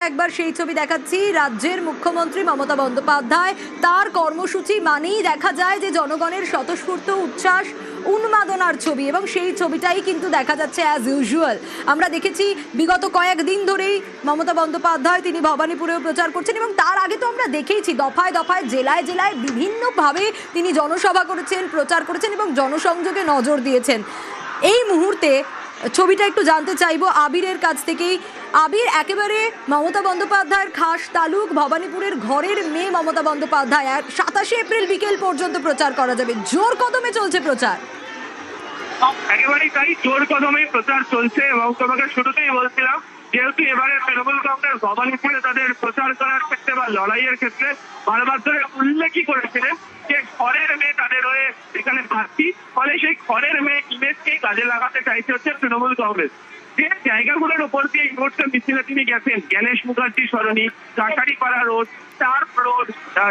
একবার সেই ছবি দেখাচ্ছি। রাজ্যের মুখ্যমন্ত্রী মমতা বন্দ্যোপাধ্যায় তার কর্মসূচি মানেই দেখা যায় যে জনগণের স্বতঃস্ফূর্ত উচ্ছ্বাস উন্মাদনার ছবি, এবং সেই ছবিটাই কিন্তু দেখা যাচ্ছে অ্যাজ ইউজুয়াল। আমরা দেখেছি বিগত কয়েকদিন ধরেই মমতা বন্দ্যোপাধ্যায় তিনি ভবানীপুরেও প্রচার করছেন, এবং তার আগে তো আমরা দেখেইছি দফায় দফায় জেলায় জেলায় বিভিন্নভাবে তিনি জনসভা করেছেন, প্রচার করেছেন এবং জনসংযোগে নজর দিয়েছেন। এই মুহূর্তে ছবিটা একটু জানতে চাইবো আবিরের কাছ থেকেই। আবির, একেবারে মমতা বন্দ্যোপাধ্যায়ের খাস তালুক ভবানীপুরের ঘরের মেয়ে মমতা বন্দ্যোপাধ্যায়, 27 এপ্রিল বিকেল পর্যন্ত প্রচার করা যাবে, জোর কদমে চলছে প্রচার। একেবারেই তাই, জোর কদমে প্রচার চলছে। এবং তোমাকে শুরুতেই বলছিলাম, যেহেতু এবারে তৃণমূল কংগ্রেস ভবানীপুরে তাদের প্রচার করার ক্ষেত্রে বা লড়াইয়ের ক্ষেত্রে বারবার ধরে উল্লেখই করেছিলেন যে ঘরের মেয়ে তাদের হয়ে এখানে প্রার্থী, ফলে সেই ঘরের মেয়ে ইমেজকেই কাজে লাগাতে চাইছে হচ্ছে তৃণমূল কংগ্রেস। যে জায়গাগুলোর উপর দিয়ে এই মুহূর্তে মিছিলে তিনি গেছেন, গণেশ মুখার্জি সরণি, কাটারিপাড়া রোড, স্টার রোড,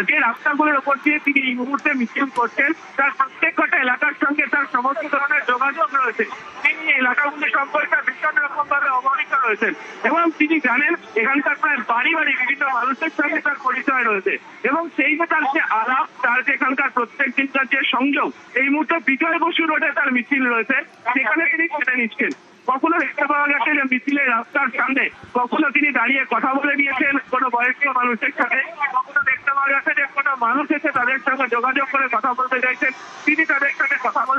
যে রাস্তাগুলোর উপর দিয়ে তিনি এই মুহূর্তে মিছিল করছেন, তার প্রত্যেকটা এলাকার সঙ্গে তার সমস্ত ধরনের যোগাযোগ রয়েছে। তিনি এলাকাগুলি সম্পর্কে ভীষণ রকম ভাবে অবহিত রয়েছেন এবং তিনি জানেন এখানকার প্রায় বাড়ি বাড়ি বিভিন্ন মানুষের সঙ্গে তার পরিচয় রয়েছে, এবং সেই যে তার যে আলাপ, তার যে এখানকার প্রত্যেক দিনকার যে সংযোগ, এই মুহূর্তে বিজয় বসু রোডে তার মিছিল রয়েছে, সেখানে তিনি ছেড়ে নিচ্ছেন। কখনো দেখতে পাওয়া গেছে যে মিছিলের রাস্তার সামনে কখনো তিনি দাঁড়িয়ে কথা বলে নিয়েছেন কোনো বয়স্ক মানুষের সাথে, কখনো দেখতে পাওয়া গেছে যে কোনো মানুষ এসে তাদের সঙ্গে যোগাযোগ করে কথা বলতে চাইছেন, তিনি তাদের সাথে কথা বলে